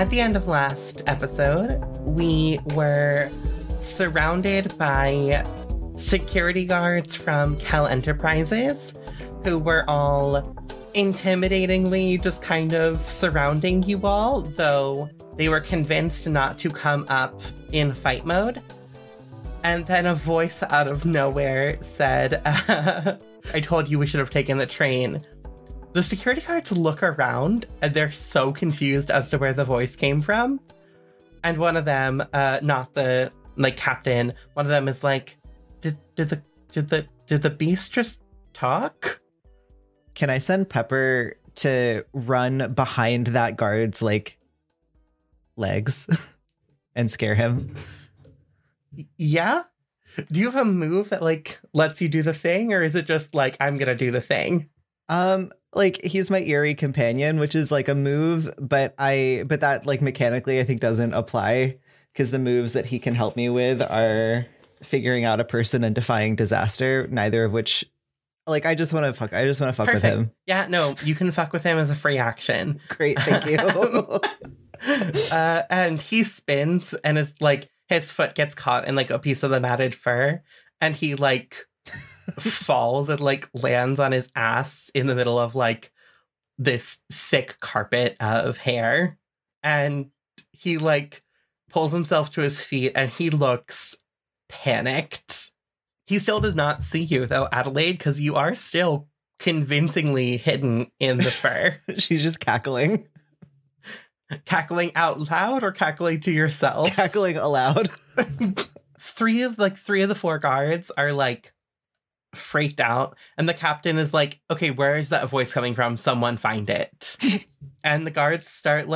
At the end of last episode, we were surrounded by security guards from Kell Enterprises who were all intimidatingly just kind of surrounding you all, though they were convinced not to come up in fight mode. And then a voice out of nowhere said, I told you we should have taken the train. The security guards look around and they're so confused as to where the voice came from. And one of them, not the captain, one of them is like, did the beast just talk? Can I send Pepper to run behind that guard's legs and scare him? Yeah? Do you have a move that lets you do the thing, or is it just I'm gonna do the thing? He's my eerie companion, which is a move, but that mechanically I think doesn't apply because the moves that he can help me with are figuring out a person and defying disaster, neither of which I just want to fuck Perfect. With him. Yeah, no, you can fuck with him as a free action. Great, thank you. And he spins and is his foot gets caught in a piece of the matted fur, and he falls and lands on his ass in the middle of this thick carpet of hair, and he pulls himself to his feet and he looks panicked. He still does not see you though, Adelaide, because you are still convincingly hidden in the fur. She's just cackling. Cackling out loud or cackling to yourself? Cackling aloud. Three of the four guards are freaked out, and the captain is okay, where is that voice coming from? Someone find it. And the guards start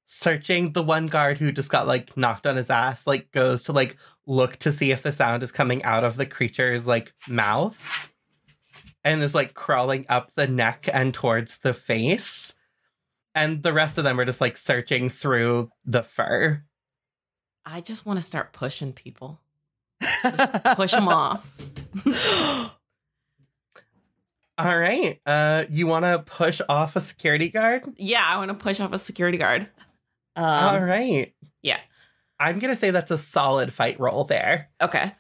searching. The one guard who just got knocked on his ass goes to look to see if the sound is coming out of the creature's mouth, and is crawling up the neck and towards the face. And the rest of them are just searching through the fur. I just want to start pushing people. Just push them off. All right. You want to push off a security guard? Yeah, I want to push off a security guard. All right. Yeah. I'm going to say that's a solid fight roll there. Okay.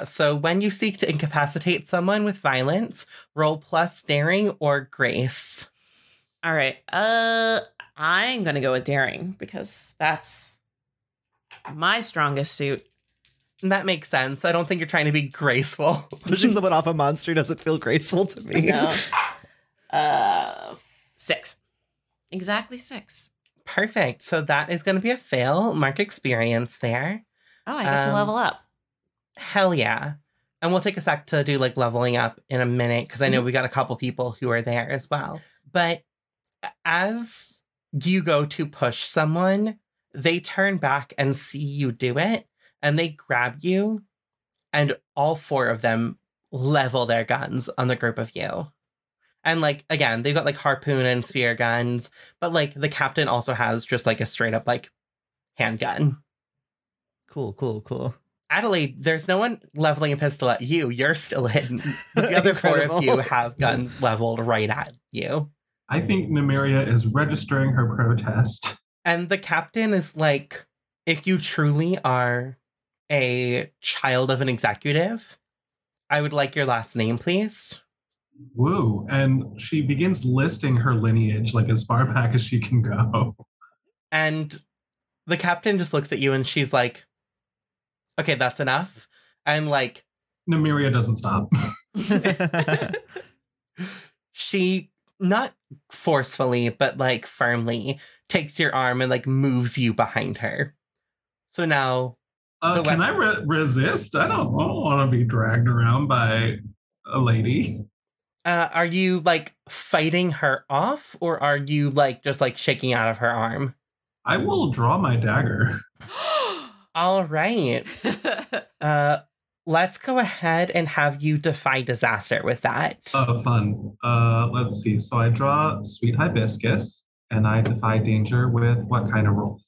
So when you seek to incapacitate someone with violence, roll plus daring or grace. All right. I'm going to go with daring because that's my strongest suit. That makes sense. I don't think you're trying to be graceful. Pushing someone off a monster doesn't feel graceful to me. No. 6. Exactly 6. Perfect. So that is going to be a fail. Mark experience there. Oh, I get to level up. Hell yeah. And we'll take a sec to do leveling up in a minute because I know we got a couple people who are there as well. But as you go to push someone, they turn back and see you do it, and they grab you, and all four of them level their guns on the group of you. And again, they've got harpoon and spear guns, but the captain also has just a straight up handgun. Cool. Adelaide, there's no one leveling a pistol at you. You're still hidden. The other four of you have guns leveled right at you. I think Nymeria is registering her protest. And the captain is if you truly are a child of an executive, I would like your last name, please. Woo. And she begins listing her lineage as far back as she can go. And the captain just looks at you and she's okay, that's enough. And Nymeria doesn't stop. She, not forcefully, but firmly takes your arm and moves you behind her. So now... can I resist? I don't want to be dragged around by a lady. Are you fighting her off, or are you just shaking out of her arm? I will draw my dagger. All right. Let's go ahead and have you defy disaster with that. Oh, fun. Let's see. So I draw Sweet Hibiscus, and I defy danger with what kind of rolls?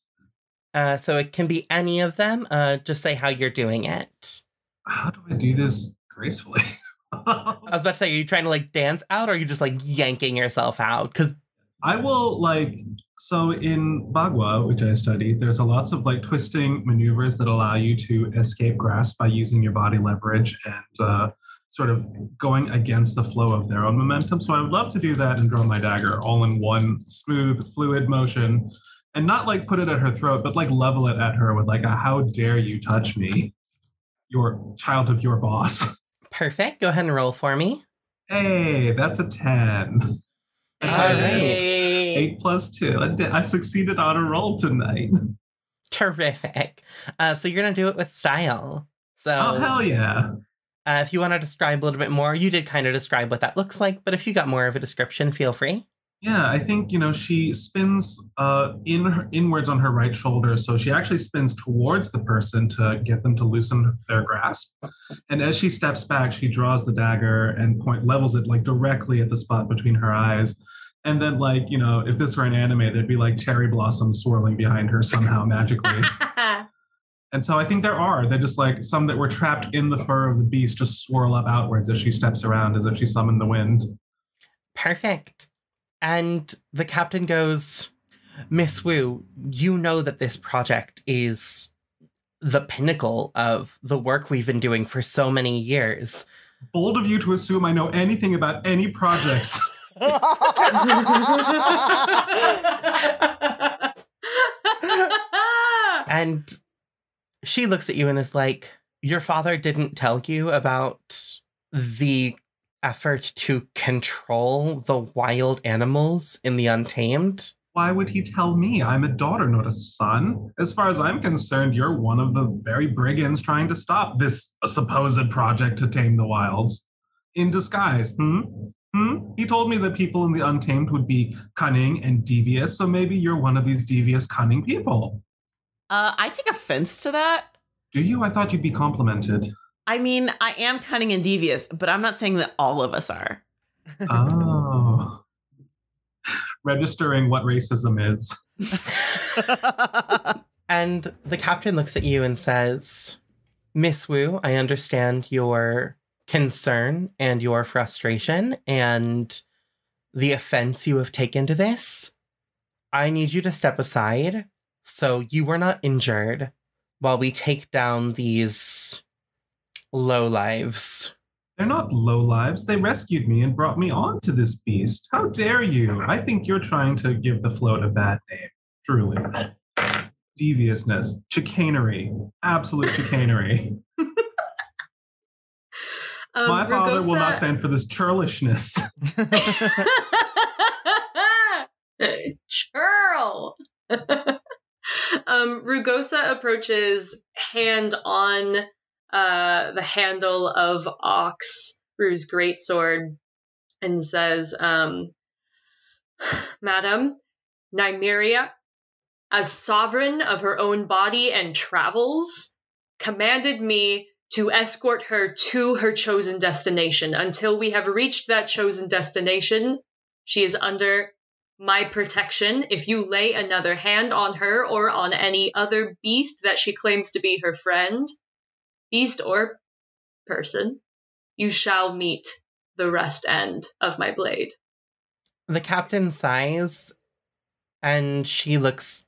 So it can be any of them. Just say how you're doing it. How do I do this gracefully? I was about to say, are you trying to dance out, or are you just yanking yourself out? Because I will so in Bagua, which I studied, there's a lots of twisting maneuvers that allow you to escape grasp by using your body leverage and sort of going against the flow of their own momentum. So I would love to do that and draw my dagger all in one smooth, fluid motion and not put it at her throat, but level it at her with a how dare you touch me, your child of your boss. Perfect. Go ahead and roll for me. Hey, that's a 10. All right. 8 plus 2. I succeeded on a roll tonight. Terrific. So you're going to do it with style. So, oh, hell yeah. If you want to describe a little bit more, you did kind of describe what that looks like, but if you got more of a description, feel free. Yeah, I think, she spins inwards on her right shoulder. So she actually spins towards the person to get them to loosen their grasp. And as she steps back, she draws the dagger and levels it directly at the spot between her eyes. And then if this were an anime, there'd be cherry blossoms swirling behind her somehow magically. And so I think they're just some that were trapped in the fur of the beast just swirl up outwards as she steps around as if she summoned the wind. Perfect. And the captain goes, Miss Wu, you know that this project is the pinnacle of the work we've been doing for so many years. Bold of you to assume I know anything about any projects. And she looks at you and is like, your father didn't tell you about the effort to control the wild animals in the Untamed? Why would he tell me? I'm a daughter, not a son. As far as I'm concerned, you're one of the very brigands trying to stop this supposed project to tame the wilds. In disguise, He told me that people in the Untamed would be cunning and devious, so maybe you're one of these devious, cunning people. I take offense to that. Do you? I thought you'd be complimented. I mean, I am cunning and devious, but I'm not saying that all of us are. Oh. Registering what racism is. And the captain looks at you and says, Miss Wu, I understand your concern and your frustration and the offense you have taken to this. I need you to step aside so you are not injured while we take down these lowlives. They're not lowlives. They rescued me and brought me on to this beast. How dare you? I think you're trying to give the float a bad name. Truly. Deviousness. Chicanery. Absolute chicanery. My father will not stand for this churlishness. Churl! Rugosa approaches hand on the handle of Ru's greatsword and says, Madam, Nymeria, as sovereign of her own body and travels, commanded me to escort her to her chosen destination. Until we have reached that chosen destination, she is under my protection. If you lay another hand on her or on any other beast that she claims to be her friend, beast or person, you shall meet the rest end of my blade. The captain sighs, and she looks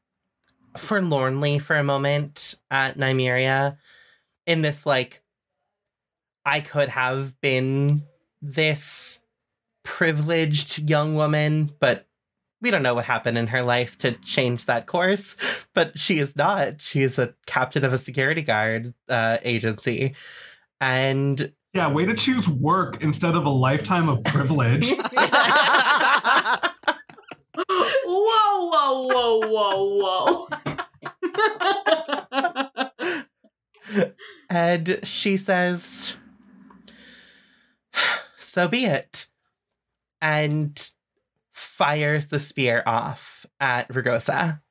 forlornly for a moment at Nymeria in this, I could have been this privileged young woman, but we don't know what happened in her life to change that course. But she is not. She is a captain of a security guard agency. And yeah, way to choose work instead of a lifetime of privilege. Whoa. And she says, so be it. And fires the spear off at Rugosa.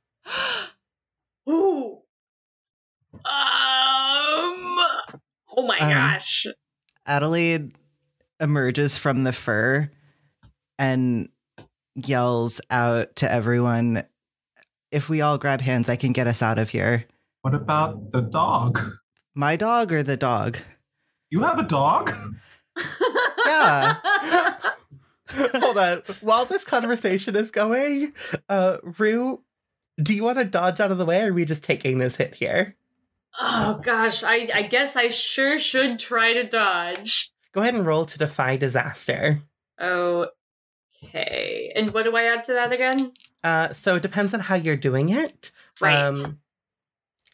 Ooh. Oh my gosh. Adelaide emerges from the fur and yells out to everyone, if we all grab hands, I can get us out of here. What about the dog? My dog or the dog? You have a dog? Yeah. Hold on. While this conversation is going, Rue, do you want to dodge out of the way, or are we just taking this hit here? Oh gosh, I guess I sure should try to dodge. Go ahead and roll to defy disaster. Okay. And what do I add to that again? So it depends on how you're doing it. Right.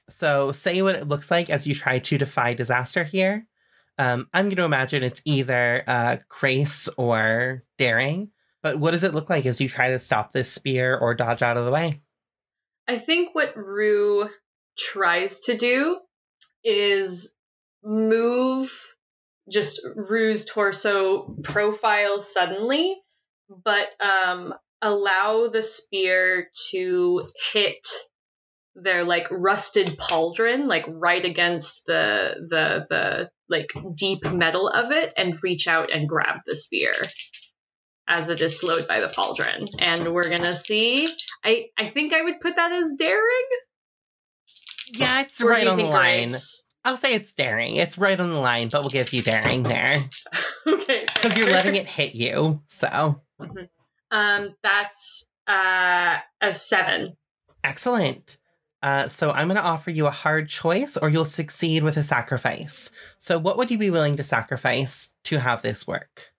So say what it looks like as you try to defy disaster here. I'm going to imagine it's either grace or daring. But what does it look like as you try to stop this spear or dodge out of the way? I think what Rue tries to do is move just Rue's torso profile suddenly, but allow the spear to hit their like rusted pauldron, like right against the like deep metal of it, and reach out and grab the spear as it is slowed by the pauldron. And we're gonna see. I think I would put that as daring. Yeah, it's Or do right you on the think line. grace? I'll say it's daring. It's right on the line, but we'll give you daring there. Okay. Because you're letting it hit you, so. That's a 7. Excellent. So I'm going to offer you a hard choice, or you'll succeed with a sacrifice. So what would you be willing to sacrifice to have this work?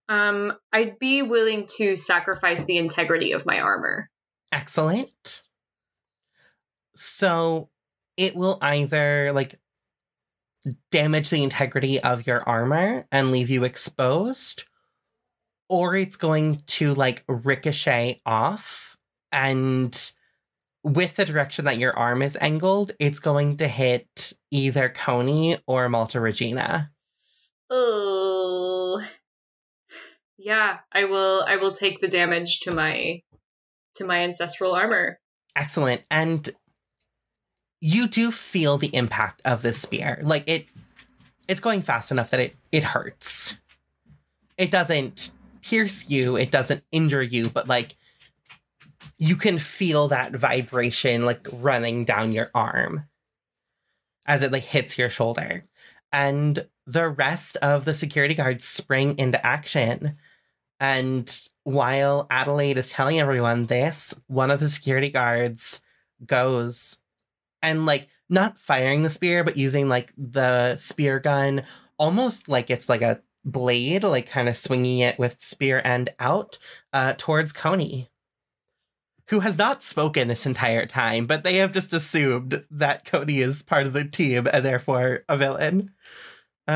I'd be willing to sacrifice the integrity of my armor. Excellent. So it will either like damage the integrity of your armor and leave you exposed, or it's going to like ricochet off, and with the direction that your arm is angled, it's going to hit either Coney or Malta Regina. Oh. Yeah, I will take the damage to my ancestral armor. Excellent. And you do feel the impact of this spear. Like it's going fast enough that it hurts. It doesn't pierce you, it doesn't injure you, but like you can feel that vibration like running down your arm as it like hits your shoulder. And the rest of the security guards spring into action. And while Adelaide is telling everyone this, one of the security guards goes and like not firing the spear, but using like the spear gun, almost like it's like a blade, like kind of swinging it with spear end out towards Coney, who has not spoken this entire time, but they have just assumed that Coney is part of the team and therefore a villain.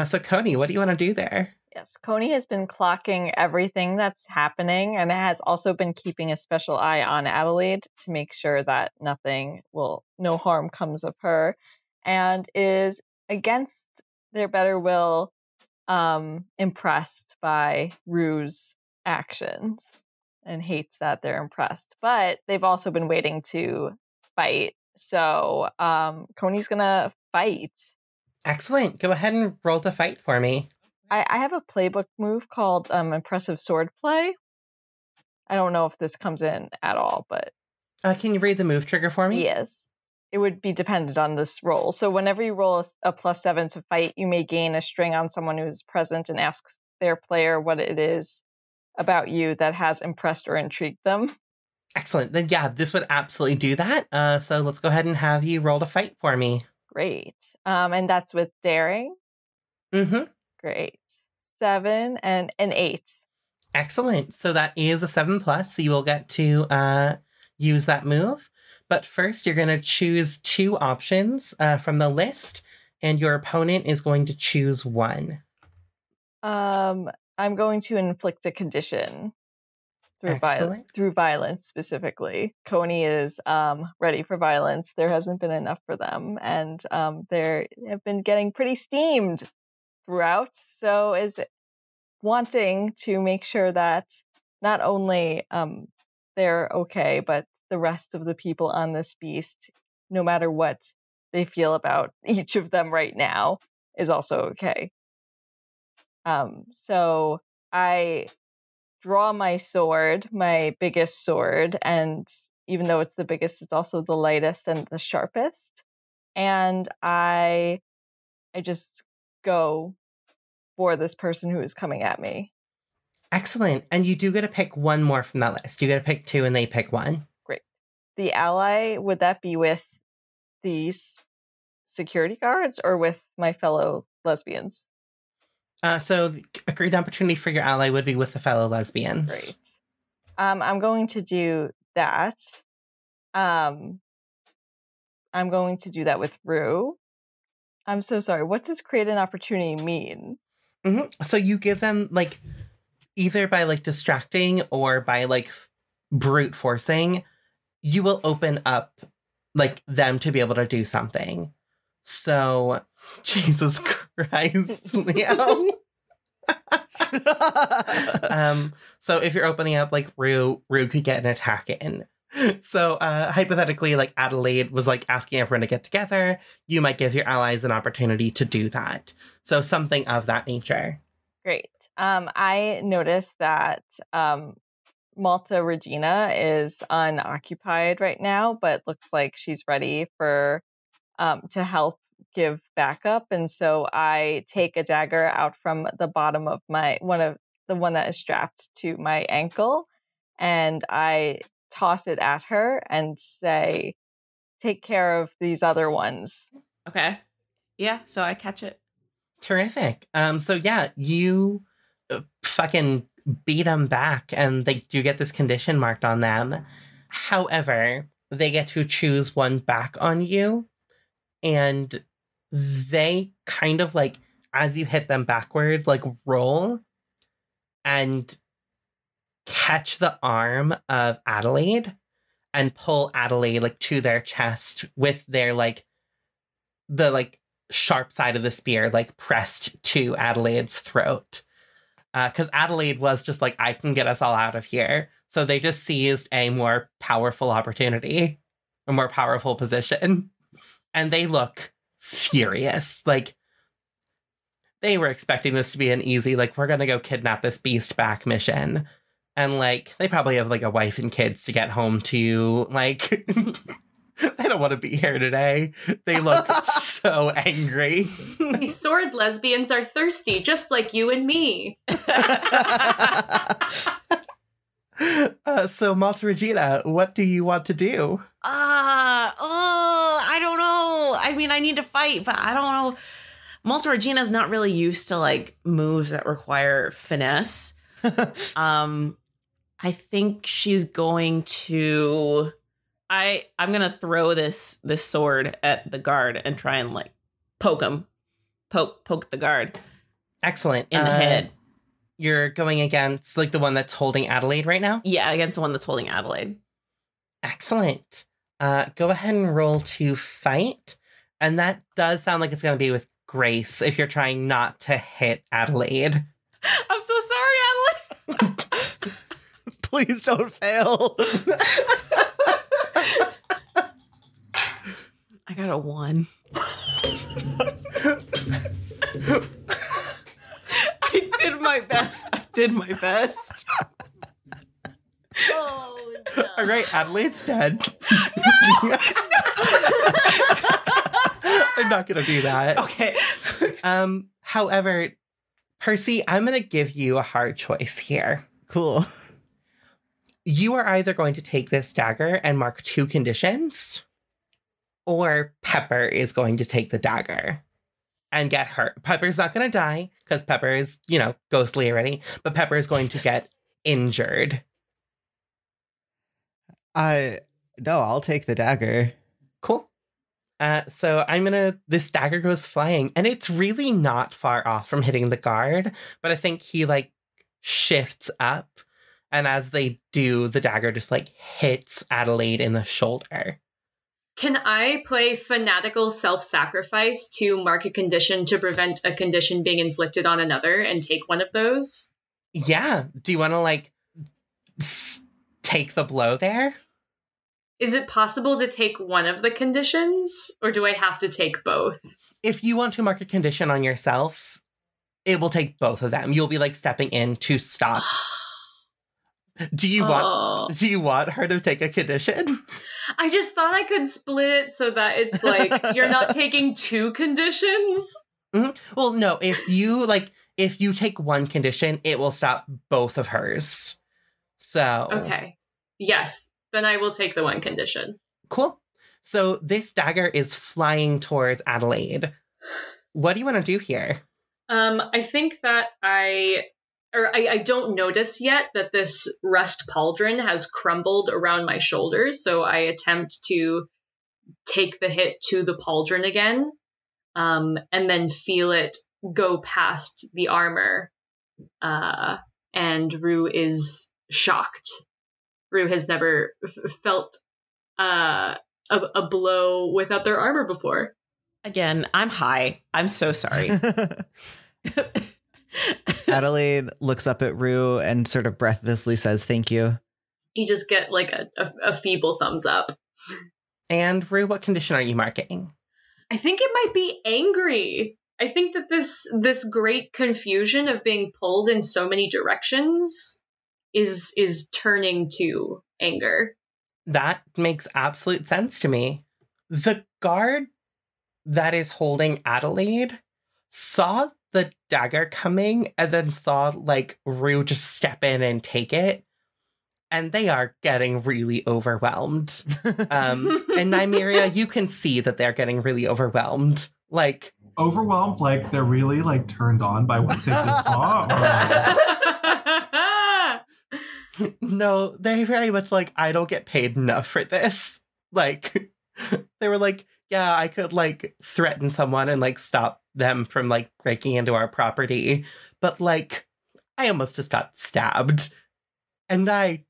So Coney, what do you want to do there? Yes, Coney has been clocking everything that's happening and has also been keeping a special eye on Adelaide to make sure that no harm comes of her, and is against their better will impressed by Rue's actions and hates that they're impressed. But they've also been waiting to fight. So Coney's gonna fight. Excellent. Go ahead and roll to fight for me. I have a playbook move called Impressive Sword Play. I don't know if this comes in at all, but... Can you read the move trigger for me? Yes. It would be dependent on this roll. So whenever you roll a +7 to fight, you may gain a string on someone who's present and asks their player what it is about you that has impressed or intrigued them. Excellent. Then yeah, this would absolutely do that. So let's go ahead and have you roll to fight for me. Great. And that's with daring. Mm-hmm. Great. 7 and an 8. Excellent. So that is a 7+, so you will get to use that move. But first, you're going to choose 2 options from the list, and your opponent is going to choose 1. I'm going to inflict a condition through violence specifically. Coney is ready for violence. There hasn't been enough for them, and they have been getting pretty steamed throughout. So is wanting to make sure that not only they're okay, but the rest of the people on this beast, no matter what they feel about each of them right now, is also okay. So I draw my sword, my biggest sword, and even though it's the biggest, it's also the lightest and the sharpest. And I just go for this person who is coming at me. Excellent. And you do get to pick one more from that list. You get to pick 2 and they pick 1. Great. The ally, would that be with these security guards or with my fellow lesbians? So the agreed opportunity for your ally would be with the fellow lesbians. Great. I'm going to do that. I'm going to do that with Rue. I'm so sorry. What does create an opportunity mean? Mm-hmm. So you give them, like, either by, like, distracting or by, like, brute forcing, you will open up, like, them to be able to do something. So, Jesus Christ, Leo. So if you're opening up, like, Rue could get an attack in. So hypothetically, like, Adelaide was, like, asking everyone to get together. You might give your allies an opportunity to do that. So something of that nature. Great. I noticed that Malta Regina is unoccupied right now, but looks like she's ready for to help give backup. And so I take a dagger out from the bottom of the one that is strapped to my ankle, and I toss it at her and say, take care of these other ones. Okay. Yeah, so I catch it. Terrific. So yeah, you fucking beat them back and you get this condition marked on them. However, they get to choose one back on you, and they kind of, like, as you hit them backwards, like, roll and catch the arm of Adelaide and pull Adelaide, like, to their chest with their, like, the, like, sharp side of the spear, like, pressed to Adelaide's throat. Because Adelaide was just like, I can get us all out of here. So they just seized a more powerful opportunity, a more powerful position. And they look furious. Like, they were expecting this to be an easy, like, we're going to go kidnap this beast back mission. And, like, they probably have, like, a wife and kids to get home to. Like, they don't want to be here today. They look so angry. These sword lesbians are thirsty, just like you and me. So, Malta Regina, what do you want to do? I don't know. I mean, I need to fight, but I don't know. Malta Regina's not really used to, like, moves that require finesse. I think she's going to... I'm gonna throw this sword at the guard and try and, like, poke the guard. Excellent. In the head. You're going against, like, the one that's holding Adelaide right now? Yeah, against the one that's holding Adelaide. Excellent. Go ahead and roll to fight. And that does sound like it's going to be with grace if you're trying not to hit Adelaide. I'm so sorry, Adelaide. Please don't fail. I got a 1. I did my best. Oh, no. All right, Adelaide's dead. No! I'm not going to do that. Okay. However, Percy, I'm going to give you a hard choice here. Cool. You are either going to take this dagger and mark 2 conditions, or Pepper is going to take the dagger and get hurt. Pepper's not going to die because Pepper is, ghostly already, but Pepper is going to get injured. No, I'll take the dagger. Cool. So this dagger goes flying, and it's really not far off from hitting the guard, but I think he, like, shifts up, and as they do, the dagger just, like, hits Adelaide in the shoulder. Can I play fanatical self-sacrifice to mark a condition to prevent a condition being inflicted on another and take one of those? Yeah. Do you want to, like, take the blow there? Is it possible to take one of the conditions, or do I have to take both? If you want to mark a condition on yourself, it will take both of them. You'll be, like, stepping in to stop. Do you want her to take a condition? I just thought I could split it so that it's like you're not taking 2 conditions. Mm-hmm. Well, no, if if you take one condition, it will stop both of hers. So. Okay. Yes. Then I will take the one condition. Cool. So this dagger is flying towards Adelaide. What do you want to do here? I think that I don't notice yet that this rust pauldron has crumbled around my shoulders, so I attempt to take the hit to the pauldron again, and then feel it go past the armor, and Rue is shocked. Rue has never felt a blow without their armor before. Again, I'm high. I'm so sorry. Adelaide looks up at Rue and sort of breathlessly says, "Thank you." You just get like a feeble thumbs up. And Rue, what condition are you marking? I think it might be angry. I think that this great confusion of being pulled in so many directions is turning to anger. That makes absolute sense to me. The guard that is holding Adelaide saw the dagger coming and then saw like Rue just step in and take it. And they are getting really overwhelmed. And Nymeria, you can see that they're getting really overwhelmed. Like overwhelmed, like they're really like turned on by what they just saw. No, they're very much like, I don't get paid enough for this. Like, they were like, yeah, I could like threaten someone and like stop them from like breaking into our property. But like, I almost just got stabbed. And they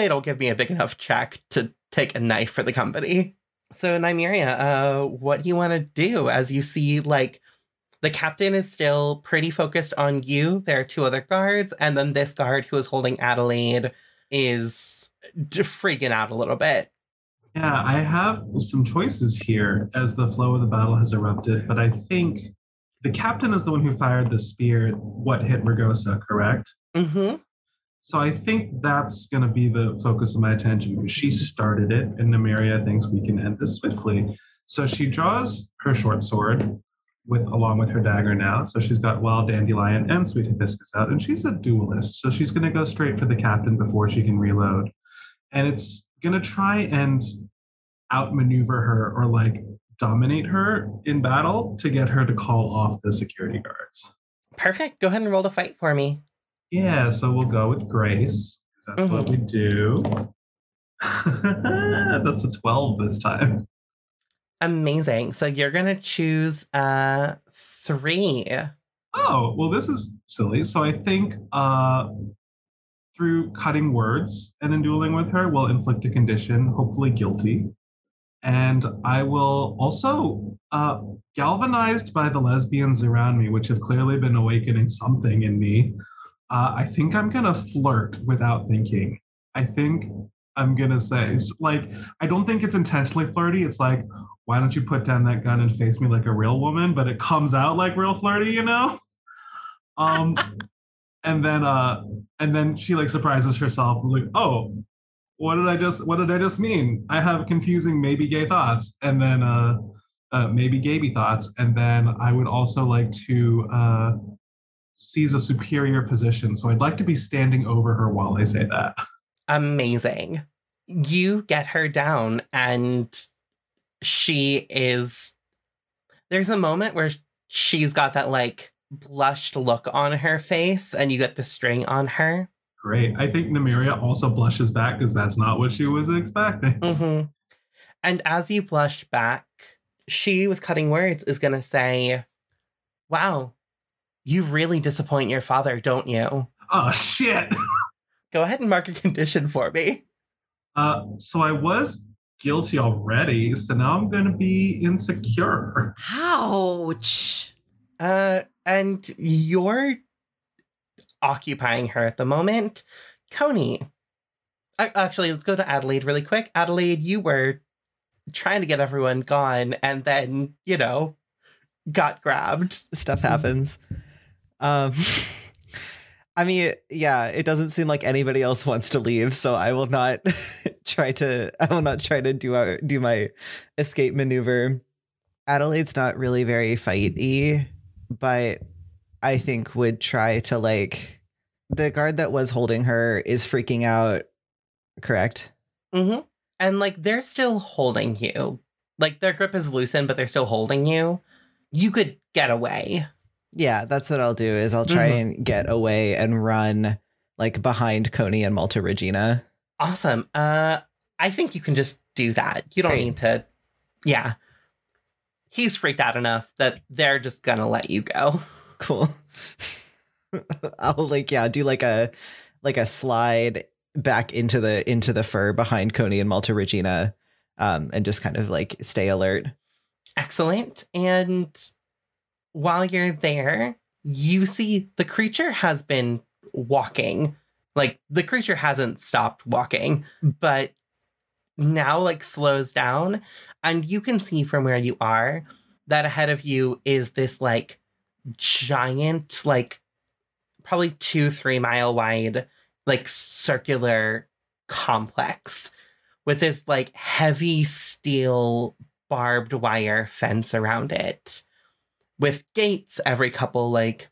don't give me a big enough check to take a knife for the company. So Nymeria, what do you want to do as you see like the captain is still pretty focused on you. There are two other guards. And then this guard who is holding Adelaide is freaking out a little bit. Yeah, I have some choices here as the flow of the battle has erupted. But I think the captain is the one who fired the spear, what hit Rugosa, correct? Mm-hmm. So I think that's going to be the focus of my attention because she started it and Nymeria thinks we can end this swiftly. So she draws her short sword along with her dagger now. So she's got Wild Dandelion and Sweet Hibiscus out, and she's a duelist. So she's going to go straight for the captain before she can reload. And it's going to try and outmaneuver her or like dominate her in battle to get her to call off the security guards. Perfect. Go ahead and roll the fight for me. Yeah, so we'll go with Grace, because that's what we do. That's a 12 this time. Amazing. So you're going to choose 3. Oh, well, this is silly. So I think through cutting words and in dueling with her, we'll inflict a condition, hopefully guilty. And I will also, galvanized by the lesbians around me, which have clearly been awakening something in me, I think I'm going to flirt without thinking. I think I'm going to say, like, I don't think it's intentionally flirty. It's like, why don't you put down that gun and face me like a real woman? But it comes out like real flirty, you know? And then she like surprises herself like, oh, what did I just mean? I have confusing maybe gay thoughts. And then maybe gaby thoughts. And then I would also like to seize a superior position. So I'd like to be standing over her while I say that. Amazing. You get her down and there's a moment where she's got that like blushed look on her face and you get the string on her. Great. I think Nymeria also blushes back because that's not what she was expecting. Mm-hmm. And as you blush back, she, with cutting words, is going to say, wow, you really disappoint your father, don't you? Oh, shit. Go ahead and mark a condition for me. So I was guilty already, so now I'm going to be insecure. Ouch. And you're occupying her at the moment. Coney. Actually, let's go to Adelaide really quick. Adelaide, you were trying to get everyone gone and then, got grabbed. Stuff happens. I mean, yeah, it doesn't seem like anybody else wants to leave, so I will not try to do my escape maneuver. Adelaide's not really very fighty, but I think, would try to like, the guard that was holding her is freaking out, correct? Mm-hmm. And like they're still holding you. Like their grip is loosened, but they're still holding you. You could get away. Yeah, that's what I'll do is I'll try and get away and run like behind Coney and Malta Regina. Awesome. I think you can just do that. You don't need to. Yeah. He's freaked out enough that they're just gonna let you go. Cool. I'll do like a slide back into the fur behind Coney and Malta Regina, and just kind of like stay alert. Excellent. And while you're there, you see the creature has been walking. Like the creature hasn't stopped walking, but now like slows down, and you can see from where you are that ahead of you is this like giant, like probably 2-3 mile wide, like circular complex with this like heavy steel barbed wire fence around it, with gates every couple like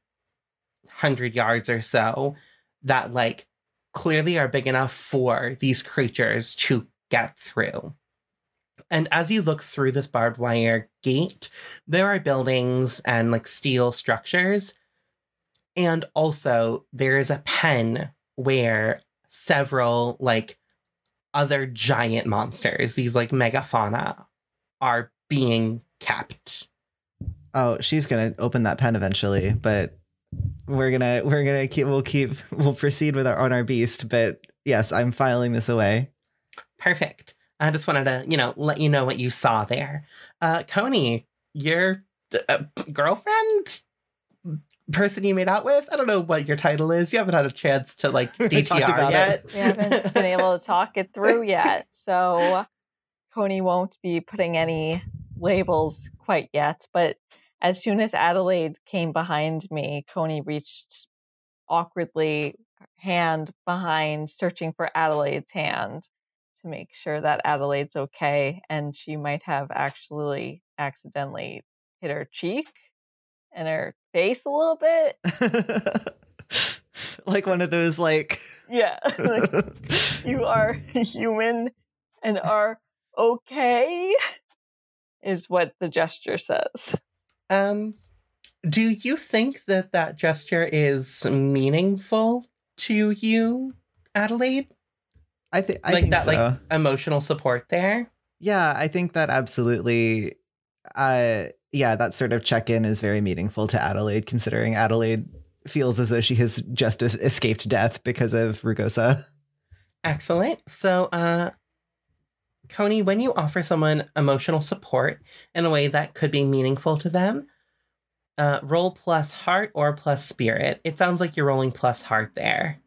100 yards or so that like clearly are big enough for these creatures to get through. And as you look through this barbed wire gate, there are buildings and like steel structures. And also there is a pen where several like other giant monsters, these like megafauna, are being kept. Oh, she's gonna open that pen eventually, but we'll proceed with our beast. But yes, I'm filing this away. Perfect. I just wanted to, let you know what you saw there. Coney, your girlfriend, person you made out with, I don't know what your title is. You haven't had a chance to like DTR yet. We haven't been able to talk it through yet. So Coney won't be putting any labels quite yet. But as soon as Adelaide came behind me, Coney reached awkwardly, hand behind, searching for Adelaide's hand to make sure that Adelaide's okay. And she might have actually accidentally hit her cheek and her face a little bit. Like one of those like... Yeah. Like, you are human and are okay, is what the gesture says. Do you think that gesture is meaningful to you, Adelaide? I think that so. Like emotional support there. Yeah, I think that absolutely. That sort of check-in is very meaningful to Adelaide, considering Adelaide feels as though she has just escaped death because of Rugosa. Excellent. So, Coney, when you offer someone emotional support in a way that could be meaningful to them, roll plus heart or plus spirit. It sounds like you're rolling plus heart there.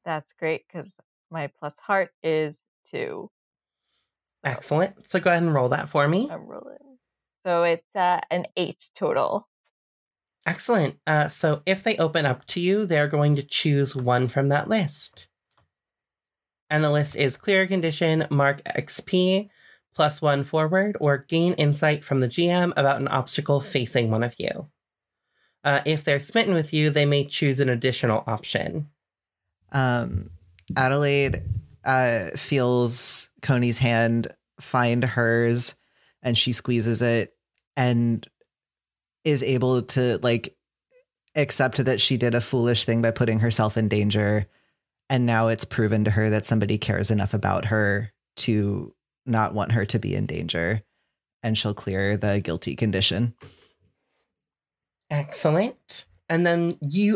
That's great, because my plus heart is 2. Excellent. So go ahead and roll that for me. I'm rolling. So it's an 8 total. Excellent. So if they open up to you, they're going to choose one from that list. And the list is clear condition, mark XP, +1 forward, or gain insight from the GM about an obstacle facing one of you. If they're smitten with you, they may choose an additional option. Adelaide feels Coney's hand find hers, and she squeezes it and is able to like accept that she did a foolish thing by putting herself in danger. And now it's proven to her that somebody cares enough about her to not want her to be in danger. And she'll clear the guilty condition. Excellent. And then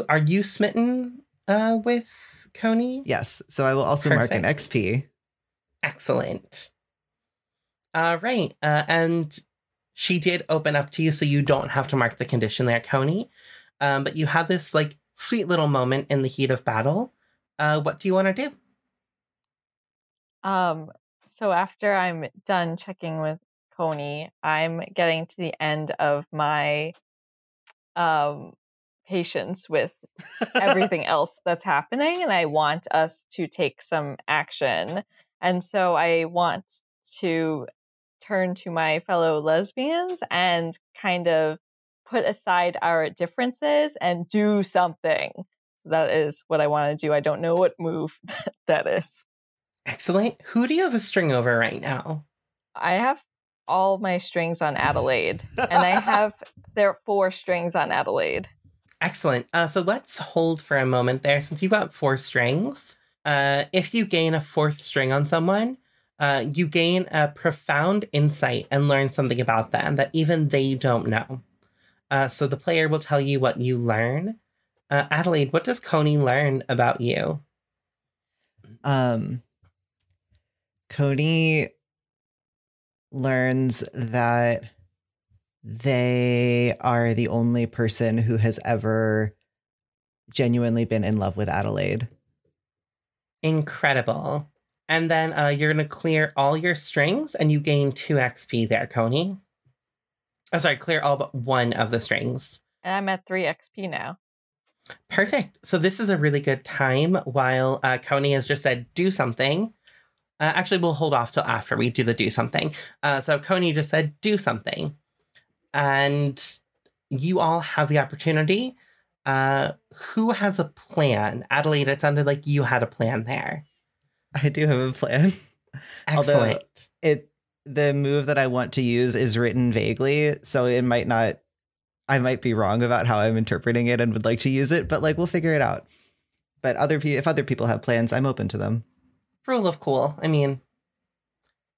are you smitten with Coney? Yes. So I will also mark an XP. Excellent. Right. And she did open up to you, so you don't have to mark the condition there, Coney. But you had this like sweet little moment in the heat of battle. What do you want to do? So after I'm done checking with Coney, I'm getting to the end of my patience with everything else that's happening, and I want us to take some action. And so I want to turn to my fellow lesbians and kind of put aside our differences and do something. So that is what I want to do. I don't know what move that is. Excellent. Who do you have a string over right now? I have all my strings on Adelaide, and I have there are 4 strings on Adelaide. Excellent. So let's hold for a moment there. Since you've got 4 strings, if you gain a 4th string on someone, you gain a profound insight and learn something about them that even they don't know. So the player will tell you what you learn. Adelaide, what does Coney learn about you? Coney learns that they are the only person who has ever genuinely been in love with Adelaide. Incredible. And then you're going to clear all your strings and you gain 2 XP there, Coney. Oh, sorry, clear all but 1 of the strings. And I'm at 3 XP now. Perfect. So this is a really good time while Coney has just said, do something. Actually, we'll hold off till after we do the do something. So Coney just said, do something. And you all have the opportunity. Who has a plan? Adelaide, it sounded like you had a plan there. I do have a plan. Excellent. Although the move that I want to use is written vaguely, so it might not. I might be wrong about how I'm interpreting it and would like to use it, but like we'll figure it out. But if other people have plans, I'm open to them. Rule of cool. I mean,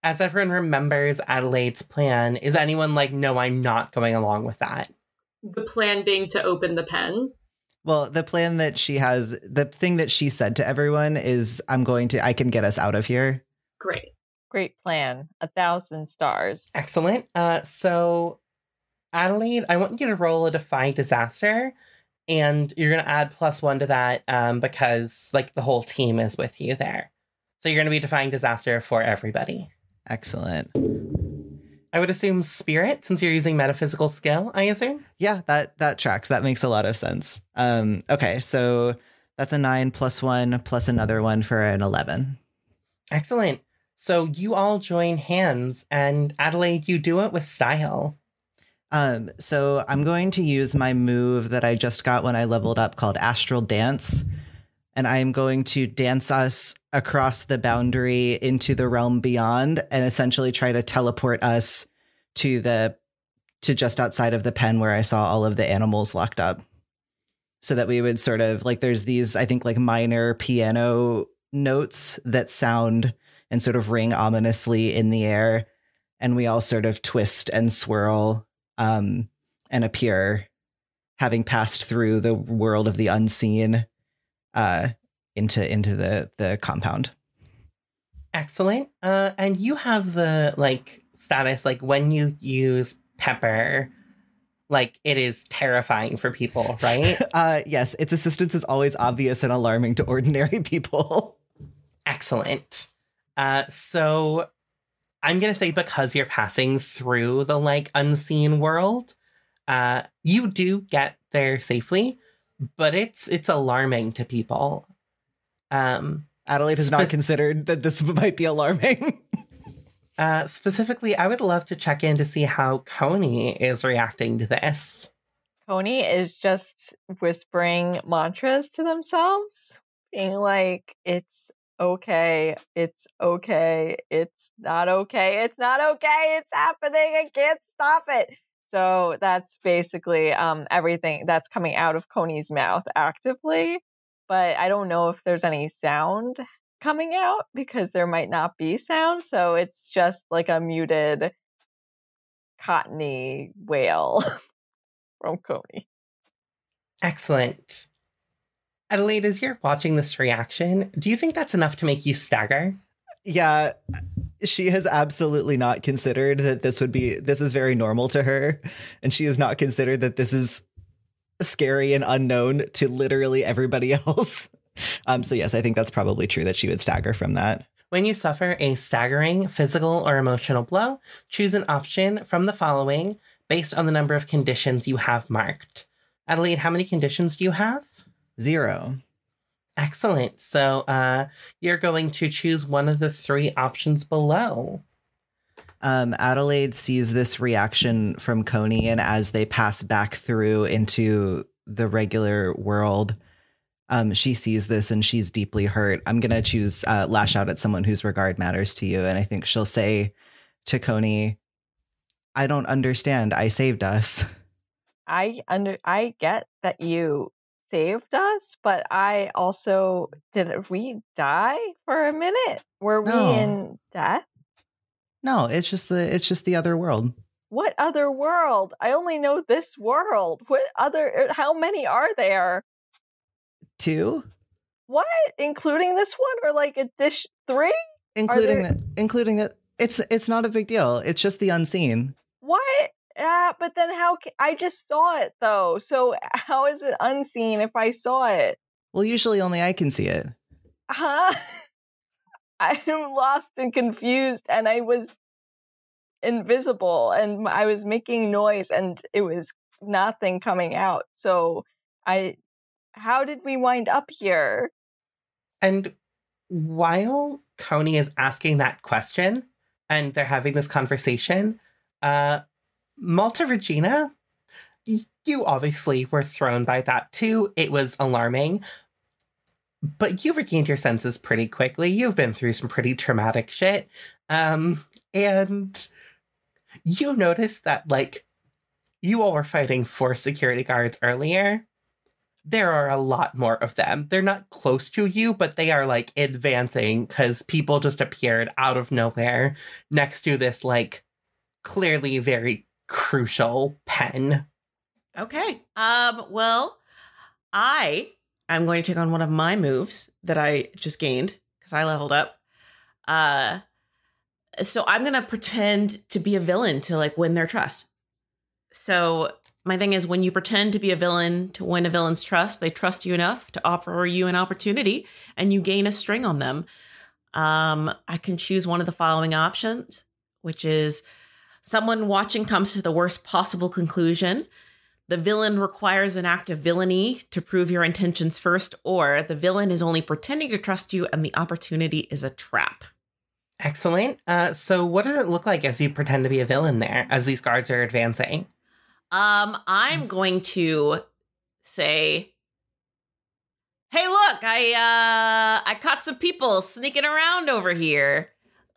as everyone remembers Adelaide's plan, is anyone like, no, I'm not going along with that? The plan being to open the pen. Well, the plan that she has, the thing that she said to everyone is, I can get us out of here. Great plan. 1,000 stars. Excellent. So Adelaide, I want you to roll a Defy Disaster, and you're going to add +1 to that because like the whole team is with you there. So you're going to be defying disaster for everybody. Excellent. I would assume spirit, since you're using metaphysical skill, I assume? Yeah, that tracks. That makes a lot of sense. Okay, so that's a 9 +1 plus another one for an 11. Excellent. So you all join hands, and Adelaide, you do it with style. So I'm going to use my move that I just got when I leveled up called Astral Dance. And I'm going to dance us across the boundary into the realm beyond and essentially try to teleport us to just outside of the pen where I saw all of the animals locked up. So that we would sort of like, there's these, I think like minor piano notes that sound and sort of ring ominously in the air. And we all sort of twist and swirl and appear, having passed through the world of the unseen into the compound. Excellent. And you have the like status, like when you use pepper, like it is terrifying for people, right? Yes, its assistance is always obvious and alarming to ordinary people. Excellent. So I'm gonna say because you're passing through the like unseen world, you do get there safely, but it's alarming to people. Adelaide has not considered that this might be alarming. Specifically, I would love to check in to see how Coney is reacting to this. Coney is just whispering mantras to themselves, being like, it's okay, it's okay, it's not okay, it's not okay, it's happening, I can't stop it. So that's basically everything that's coming out of Coney's mouth actively. But I don't know if there's any sound coming out because there might not be sound. So it's just like a muted cottony wail from Coney. Excellent. Adelaide, as you're watching this reaction, do you think that's enough to make you stagger? Yeah, she has absolutely not considered that this is very normal to her. And she has not considered that this is scary and unknown to literally everybody else. So yes, I think that's probably true that she would stagger from that. When you suffer a staggering physical or emotional blow, choose an option from the following based on the number of conditions you have marked. Adelaide, how many conditions do you have? 0. Excellent. So you're going to choose one of the 3 options below. Adelaide sees this reaction from Coney, and as they pass back through into the regular world, she sees this and she's deeply hurt. I'm going to choose lash out at someone whose regard matters to you. And I think she'll say to Coney, I don't understand. I saved us. I get that you saved us, but I also did we die for a minute? Were we in death? No, it's just the other world. What other world? I only know this world. How many are there? 2. What? Including this one, or like a dish 3? Including that. It's not a big deal. It's just the unseen. What? But then I just saw it though. So how is it unseen if I saw it? Well, usually only I can see it. Huh? I am lost and confused, and I was invisible, and I was making noise, and it was nothing coming out. So how did we wind up here? And while Coney is asking that question and they're having this conversation, Malta Regina, you obviously were thrown by that too. It was alarming. But you regained your senses pretty quickly. You've been through some pretty traumatic shit. And you noticed that, like, you all were fighting 4 security guards earlier. There are a lot more of them. They're not close to you, but they are, like, advancing because people just appeared out of nowhere next to this, like, clearly very crucial pen. Okay. Well, I'm going to take on one of my moves that I just gained because I leveled up. So I'm going to pretend to be a villain to like win their trust. So my thing is, when you pretend to be a villain to win a villain's trust, they trust you enough to offer you an opportunity and you gain a string on them. I can choose one of the following options, which is someone watching comes to the worst possible conclusion. The villain requires an act of villainy to prove your intentions first, or the villain is only pretending to trust you and the opportunity is a trap. Excellent. So what does it look like as you pretend to be a villain there, as these guards are advancing? I'm going to say, hey, look, I caught some people sneaking around over here.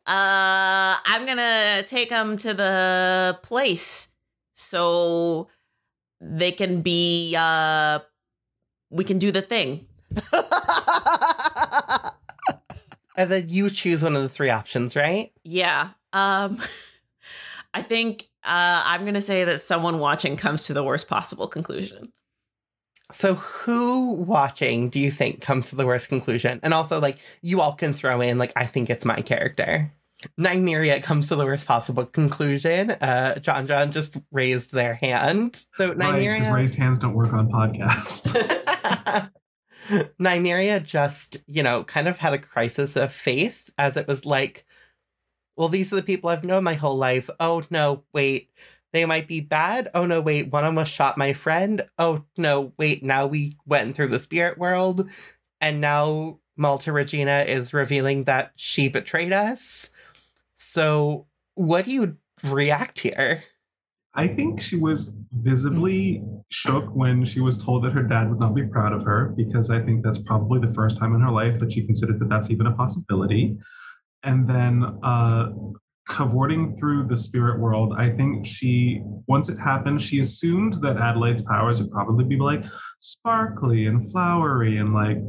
I'm going to take them to the place so they can be, we can do the thing. And then you choose one of the 3 options, right? Yeah. I think I'm going to say that someone watching comes to the worst possible conclusion. So who watching do you think comes to the worst conclusion? And also, like, you all can throw in, like, I think it's my character. Nymeria comes to the worst possible conclusion. John just raised their hand. So Nymeria... Right, raised hands don't work on podcasts. Nymeria just, kind of had a crisis of faith, as it was like, well, these are the people I've known my whole life. Oh, no, wait. They might be bad. Oh, no, wait. One almost shot my friend. Oh, no, wait. Now we went through the spirit world. And now Malta Regina is revealing that she betrayed us. So what do you react here? I think she was visibly shook when she was told that her dad would not be proud of her, because I think that's probably the first time in her life that she considered that that's even a possibility. And then cavorting through the spirit world, I think once it happened, she assumed that Adelaide's powers would probably be like sparkly and flowery and like,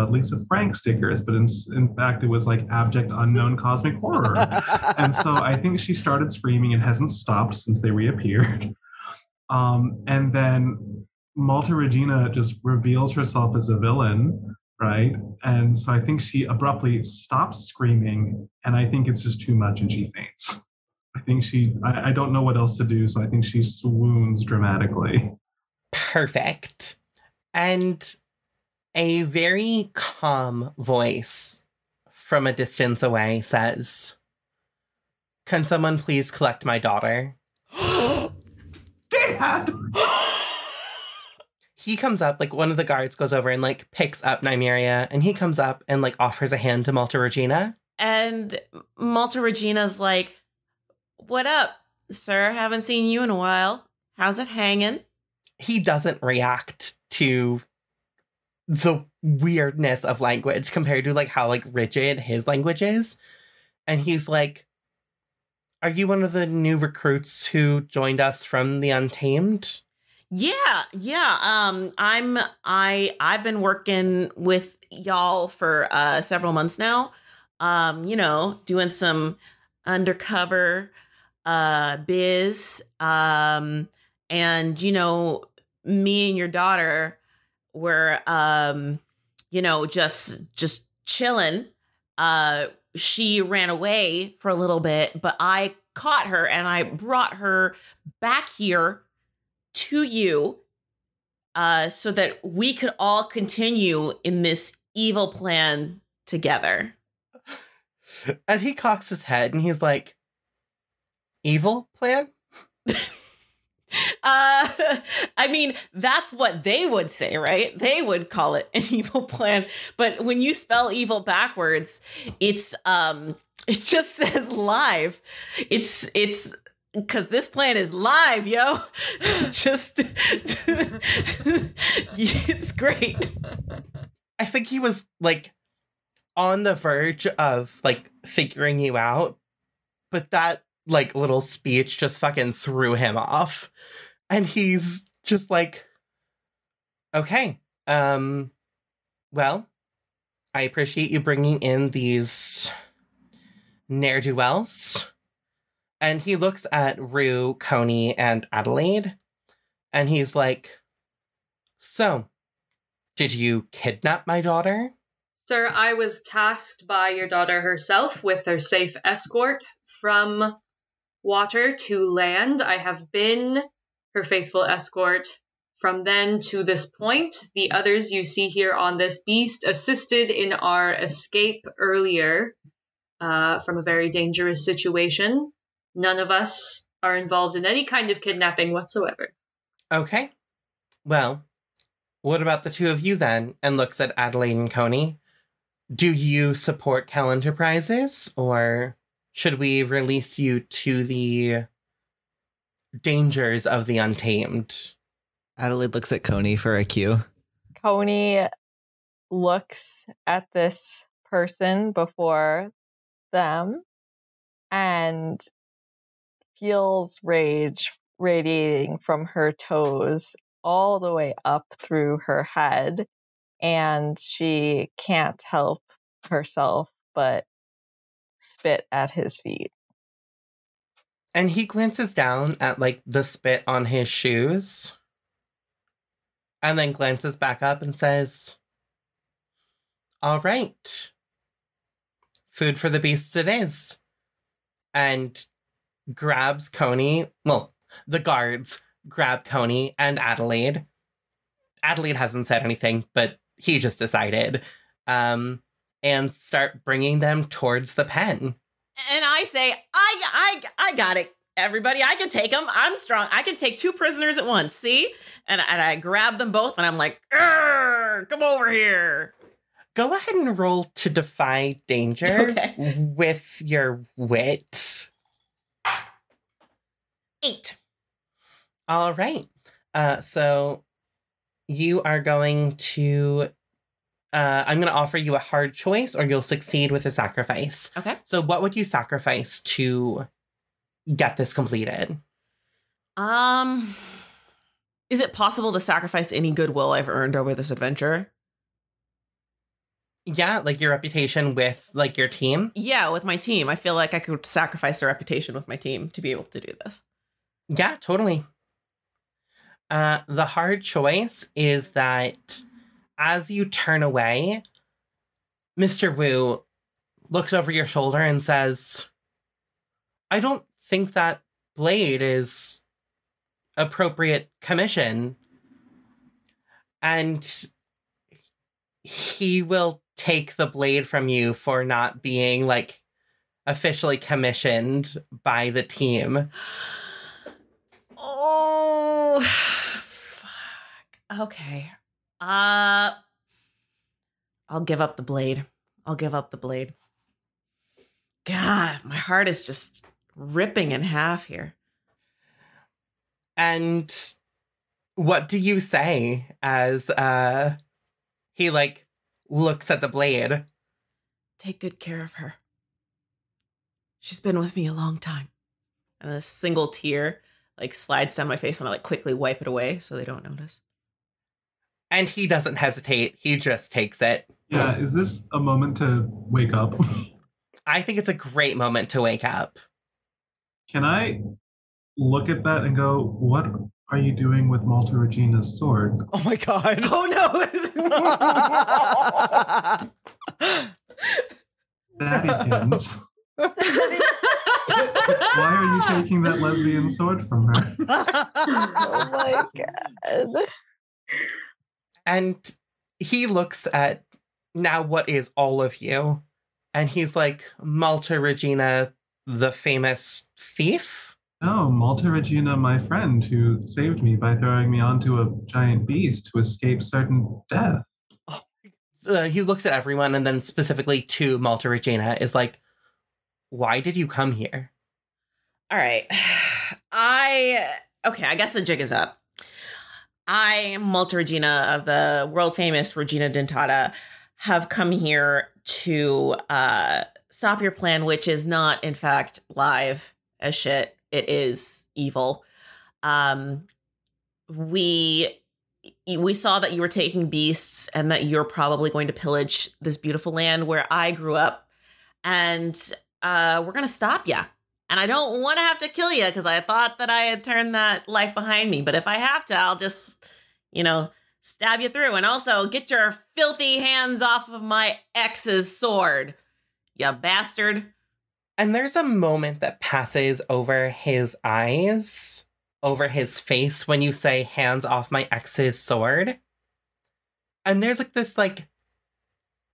Lisa Frank stickers. But in fact, it was like abject unknown cosmic horror. And so I think she started screaming and hasn't stopped since they reappeared. And then Malta Regina just reveals herself as a villain, right? And so I think she abruptly stops screaming, and I think it's just too much and she faints. I think I don't know what else to do, so I think she swoons dramatically. Perfect. And a very calm voice from a distance away says, "Can someone please collect my daughter?" Dad! He comes up, like, one of the guards goes over and, like, picks up Nymeria, and he comes up and, like, offers a hand to Malta Regina. And Malta Regina's like, What up, sir? Haven't seen you in a while. How's it hanging? He doesn't react to the weirdness of language compared to like how like rigid his language is. And he's like, are you one of the new recruits who joined us from the Untamed? Yeah. I've been working with y'all for several months now. Doing some undercover biz. And me and your daughter were just chilling. She ran away for a little bit, but I caught her and I brought her back here to you so that we could all continue in this evil plan together. And he cocks his head and he's like, evil plan? I mean, that's what they would say, right? They would call it an evil plan. But when you spell evil backwards, it just says live. It's because this plan is live, yo. It's great. I think he was like on the verge of like figuring you out, but that like little speech just fucking threw him off. And he's just like, okay, well, I appreciate you bringing in these ne'er-do-wells. And he looks at Rue, Coney, and Adelaide, and he's like, so, did you kidnap my daughter? Sir, I was tasked by your daughter herself with her safe escort from water to land. I have been her faithful escort from then to this point. The others you see here on this beast assisted in our escape earlier from a very dangerous situation. None of us are involved in any kind of kidnapping whatsoever. Okay. Well, what about the two of you then? And looks at Adelaide and Coney. Do you support Kell Enterprises, or should we release you to the dangers of the Untamed? Adelaide looks at Coney for a cue. Coney looks at this person before them and feels rage radiating from her toes all the way up through her head, and she can't help herself but spit at his feet. And he glances down at, like, the spit on his shoes. And then glances back up and says, all right. Food for the beasts it is. And grabs Coney. Well, the guards grab Coney and Adelaide. Adelaide hasn't said anything, but he just decided. And start bringing them towards the pen. And I say, I got it, everybody. I can take them. I'm strong. I can take two prisoners at once. See? And I grab them both, and I'm like, come over here. Go ahead and roll to defy danger with your wit. 8. All right. So you are going to... I'm going to offer you a hard choice, or you'll succeed with a sacrifice. Okay. So what would you sacrifice to get this completed? Is it possible to sacrifice any goodwill I've earned over this adventure? Yeah, like your reputation with like your team? Yeah, with my team. I feel like I could sacrifice a reputation with my team to be able to do this. Yeah, totally. The hard choice is that as you turn away, Mr. Wu looks over your shoulder and says, I don't think that blade is appropriate commission. And he will take the blade from you for not being, like, officially commissioned by the team. Oh, fuck. Okay. I'll give up the blade. God, my heart is just ripping in half here. And what do you say as he like looks at the blade? Take good care of her. She's been with me a long time. And a single tear like slides down my face and I like quickly wipe it away so they don't notice. And he doesn't hesitate. He just takes it. Yeah, is this a moment to wake up? I think it's a great moment to wake up. Can I look at that and go, what are you doing with Malta Regina's sword? Oh my god. Oh no. Dabbykins. Why are you taking that lesbian sword from her? Oh my god. And he looks at now what is all of you, and he's like, Malta Regina, the famous thief? No, Malta Regina, my friend, who saved me by throwing me onto a giant beast to escape certain death. He looks at everyone, and then specifically to Malta Regina, is like, why did you come here? All right. Okay, I guess the jig is up. I am Malta Regina of the world famous Regina Dentata, have come here to stop your plan, which is not, in fact, live as shit. It is evil. We saw that you were taking beasts and that you're probably going to pillage this beautiful land where I grew up. And we're going to stop you. And I don't want to have to kill you because I thought that I had turned that life behind me. But if I have to, I'll just, stab you through. And also get your filthy hands off of my ex's sword, you bastard. And there's a moment that passes over his eyes, over his face when you say hands off my ex's sword. And there's like this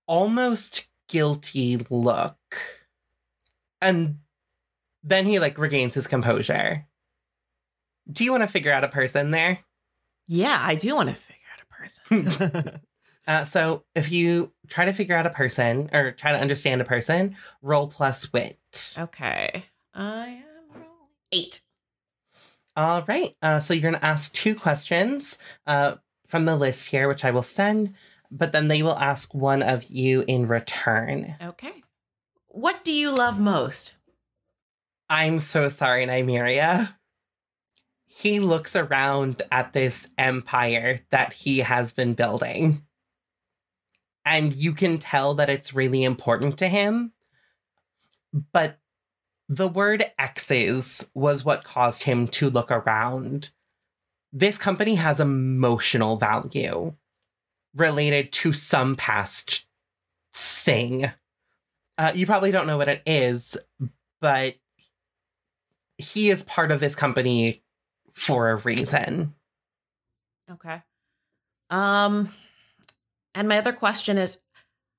almost guilty look. And then he regains his composure. Do you want to figure out a person there? Yeah, I do want to figure out a person. So if you try to figure out a person or try to understand a person, roll plus wit. Okay. I am rolling 8. All right. So you're going to ask 2 questions from the list here, which I will send, but then they will ask one of you in return. Okay. What do you love most? I'm so sorry, Nymeria. He looks around at this empire that he has been building. And you can tell that it's really important to him. But the word exes was what caused him to look around. This company has emotional value related to some past thing. You probably don't know what it is, but he is part of this company for a reason. Okay. And my other question is,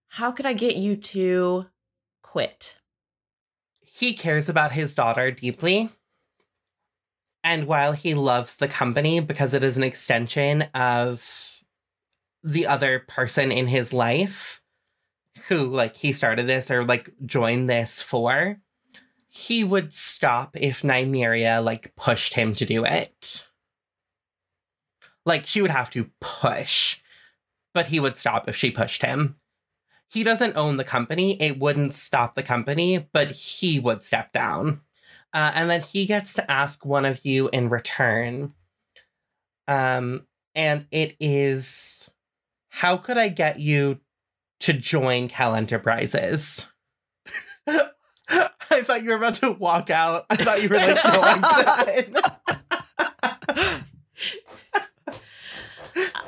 how could I get you to quit? He cares about his daughter deeply. And while he loves the company because it is an extension of the other person in his life who, he started this or, joined this for, he would stop if Nymeria, pushed him to do it. She would have to push, but he would stop if she pushed him. He doesn't own the company. It wouldn't stop the company, but he would step down. And then he gets to ask one of you in return. And it is, how could I get you to join Kell Enterprises? I thought you were about to walk out. I thought you were no, I'm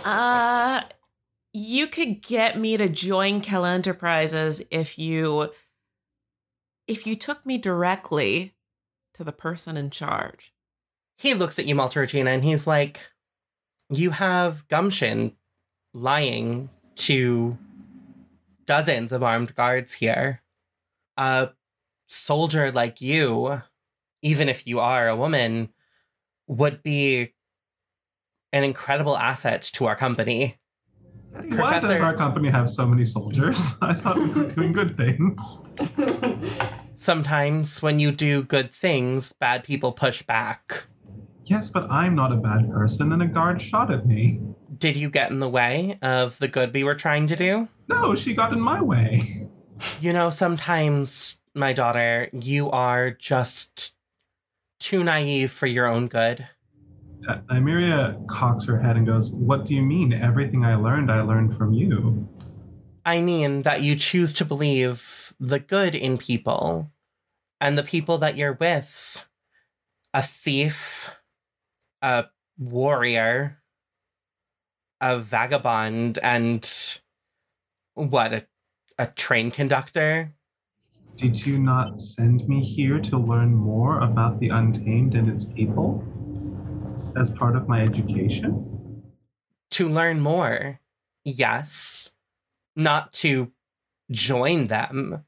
done. You could get me to join Kell Enterprises if you took me directly to the person in charge. He looks at you, Malta Regina, and he's like, you have gumption lying to dozens of armed guards here. A soldier like you, even if you are a woman, would be an incredible asset to our company. Why does our company have so many soldiers? I thought we were doing good things. sometimes when you do good things, bad people push back. Yes, but I'm not a bad person, and a guard shot at me. Did you get in the way of the good we were trying to do? No, she got in my way. You know, sometimes, my daughter, you are just too naive for your own good. Nymeria cocks her head and goes, "What do you mean? Everything I learned from you." I mean that you choose to believe the good in people, and the people that you're with, a thief, a warrior, a vagabond, and what, a train conductor? Did you not send me here to learn more about the Untamed and its people as part of my education? To learn more, yes. Not to join them.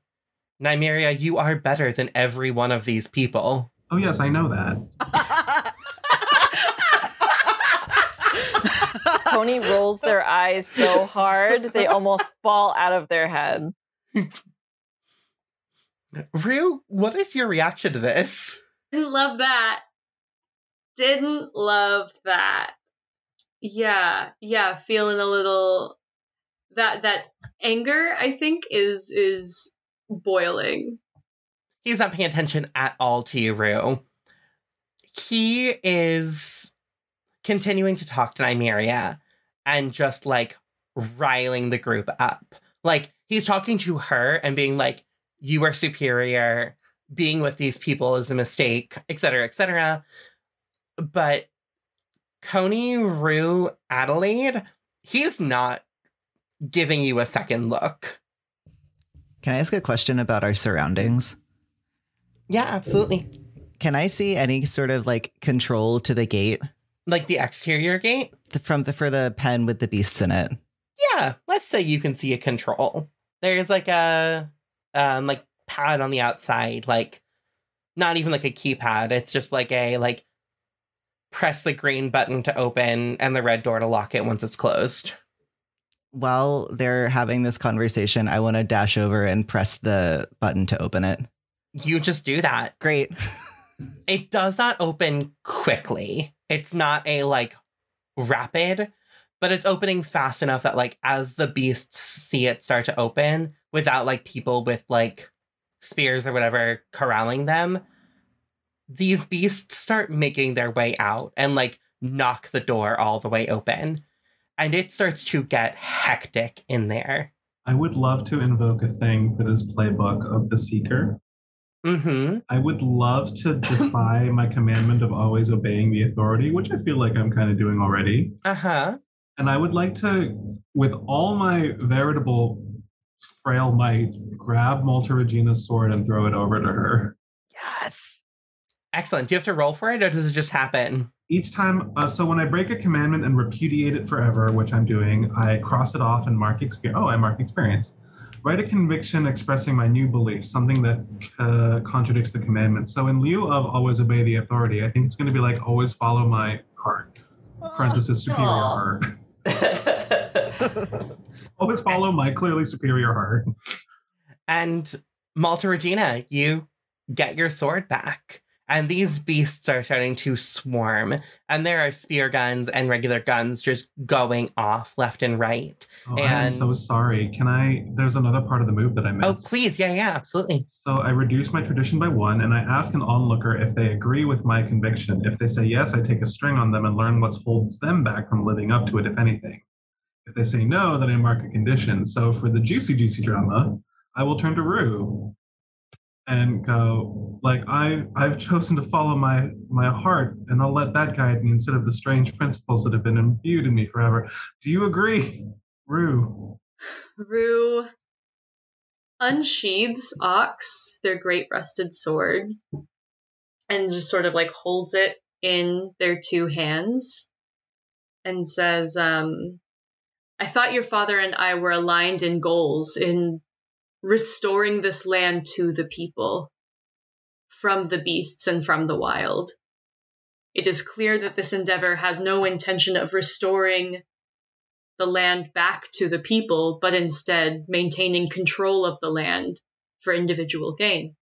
Nymeria, you are better than every one of these people. Oh yes, I know that. Coney rolls their eyes so hard, they almost fall out of their head. Rue, what is your reaction to this? Didn't love that. Didn't love that. Yeah, feeling a little... That anger, I think, is boiling. He's not paying attention at all to you, Rue. He is continuing to talk to Nymeria and just, like, riling the group up. Like, he's talking to her and being like, you are superior, being with these people is a mistake, etc., etc. But Coney, Rue, Adelaide, he's not giving you a second look. Can I ask a question about our surroundings? Yeah, absolutely. Can I see any sort of like control to the gate? Like the exterior gate? For the pen with the beasts in it. Yeah, let's say you can see a control. There's like a like pad on the outside, like not even like a keypad. It's just like a like press the green button to open and the red door to lock it once it's closed. While they're having this conversation, I want to dash over and press the button to open it. You just do that. Great. It does not open quickly. It's not a like rapid, but it's opening fast enough that like as the beasts see it start to open without like people with like spears or whatever corralling them, these beasts start making their way out and like knock the door all the way open. And it starts to get hectic in there. I would love to invoke a thing for this playbook of the Seeker. Mm-hmm. I would love to defy my commandment of always obeying the authority, which I feel like I'm kind of doing already. Uh-huh. And I would like to, with all my veritable frail might, grab Malta Regina's sword and throw it over to her. Yes. Excellent. Do you have to roll for it, or does it just happen? Each time, so when I break a commandment and repudiate it forever, which I'm doing, I cross it off and mark experience. Oh, I mark experience. Write a conviction expressing my new belief, something that contradicts the commandment. So in lieu of always obey the authority, I think it's going to be like always follow my heart. Parenthesis, superior heart. Always follow my clearly superior heart. And Malta Regina, you get your sword back. And these beasts are starting to swarm. And there are spear guns and regular guns just going off left and right. Oh, and I'm so sorry. There's another part of the move that I missed. Oh, please. Yeah, absolutely. So I reduce my tradition by 1, and I ask an onlooker if they agree with my conviction. If they say yes, I take a string on them and learn what holds them back from living up to it, if anything. If they say no, then I mark a condition. So for the juicy drama, I will turn to Rue and go, like, I've chosen to follow my heart, and I'll let that guide me instead of the strange principles that have been imbued in me forever. Do you agree, Rue? Rue unsheathes Ox, their great rusted sword, and just sort of like holds it in their two hands and says, I thought your father and I were aligned in goals in restoring this land to the people from the beasts and from the wild. It is clear that this endeavor has no intention of restoring the land back to the people, but instead maintaining control of the land for individual gain.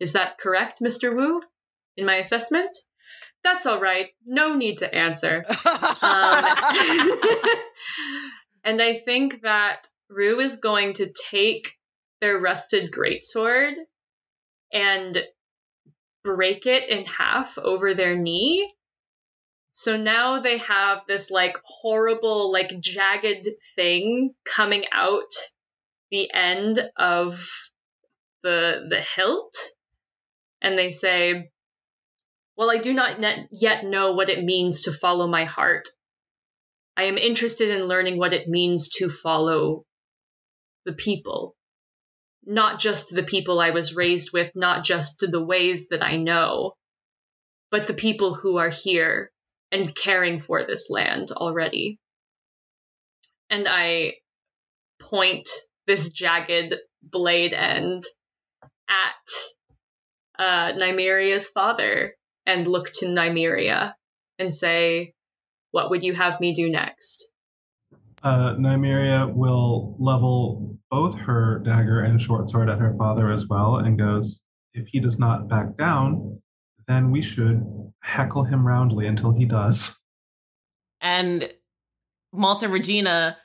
Is that correct, Mr. Wu, in my assessment? That's all right. No need to answer. And I think that Ru is going to take their rusted greatsword and break it in half over their knee. So now they have this like horrible, like jagged thing coming out the end of the hilt. And they say, well, I do not yet know what it means to follow my heart. I am interested in learning what it means to follow the people. Not just the people I was raised with, not just the ways that I know, but the people who are here and caring for this land already. And I point this jagged blade end at Nymeria's father and look to Nymeria and say, what would you have me do next? Nymeria will level both her dagger and short sword at her father as well and goes, if he does not back down, then we should heckle him roundly until he does. And Malta Regina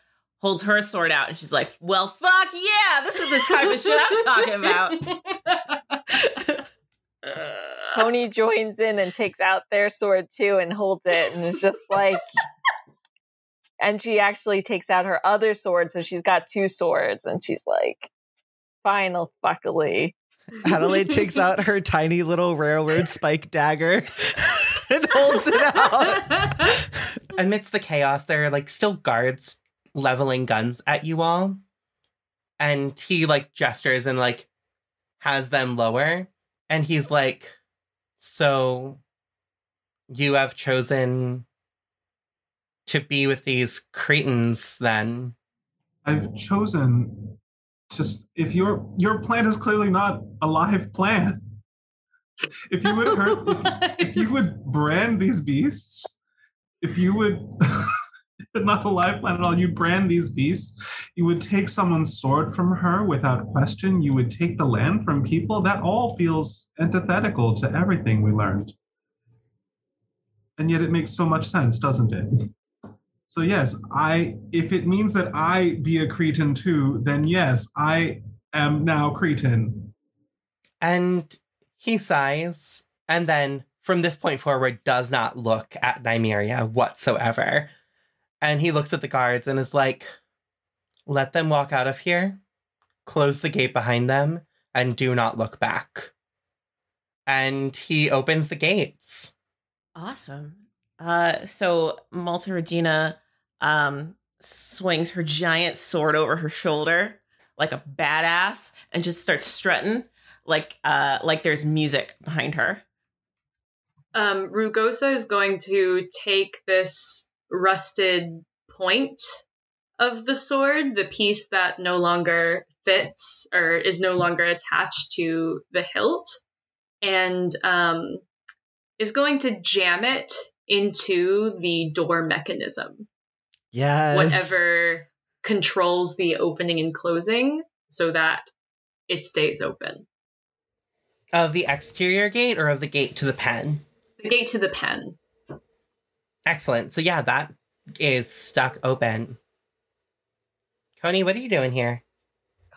holds her sword out and she's like, well, fuck yeah, this is the type of shit I'm talking about. Coney joins in and takes out their sword too and holds it and is just like, and she actually takes out her other sword, so she's got two swords and she's like, final fuckily. Adelaide takes out her tiny little railroad spike dagger and holds it out. Amidst the chaos, there are like still guards leveling guns at you all. And he like gestures and like has them lower. And he's like, so you have chosen to be with these Cretans then? I've chosen just, if your plan is clearly not a live plan. If you would if you would brand these beasts, if you would, it's not a live plan at all, you brand these beasts, you would take someone's sword from her without question, you would take the land from people, that all feels antithetical to everything we learned. And yet it makes so much sense, doesn't it? So yes, if it means that I be a Cretan too, then yes, I am now Cretan. And he sighs, and then from this point forward does not look at Nymeria whatsoever. And he looks at the guards and is like, let them walk out of here, close the gate behind them, and do not look back. And he opens the gates. Awesome. So Malta Regina swings her giant sword over her shoulder like a badass and just starts strutting like there's music behind her. Rugosa is going to take this rusted point of the sword, the piece that no longer fits or is no longer attached to the hilt, and is going to jam it into the door mechanism. Yes. Whatever controls the opening and closing so that it stays open. Of the exterior gate or of the gate to the pen? The gate to the pen. Excellent. So yeah, that is stuck open. Coney, what are you doing here?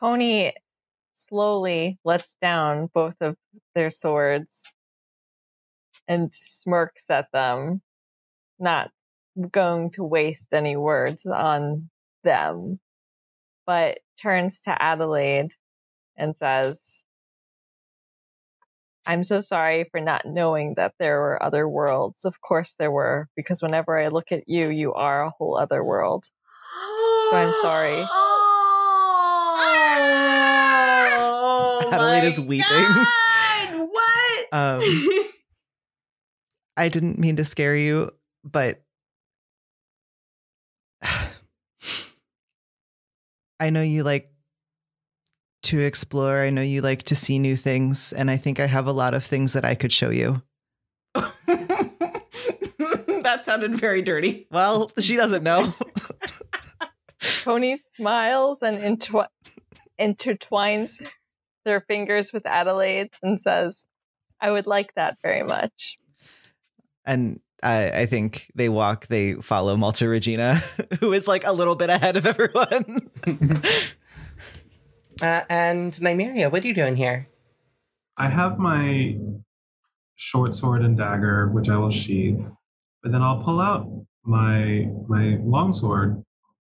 Coney slowly lets down both of their swords and smirks at them, not going to waste any words on them, but turns to Adelaide and says, I'm so sorry for not knowing that there were other worlds. Of course there were, because whenever I look at you, you are a whole other world. So I'm sorry. Oh, Adelaide is weeping. God, what? I didn't mean to scare you, but I know you like to explore. I know you like to see new things, and I think I have a lot of things that I could show you. That sounded very dirty. Well, she doesn't know. Coney smiles and intertwines their fingers with Adelaide and says, I would like that very much. And I think they follow Malta Regina, who is like a little bit ahead of everyone. And Nymeria, what are you doing here? I have my short sword and dagger, which I will sheath, but then I'll pull out my long sword,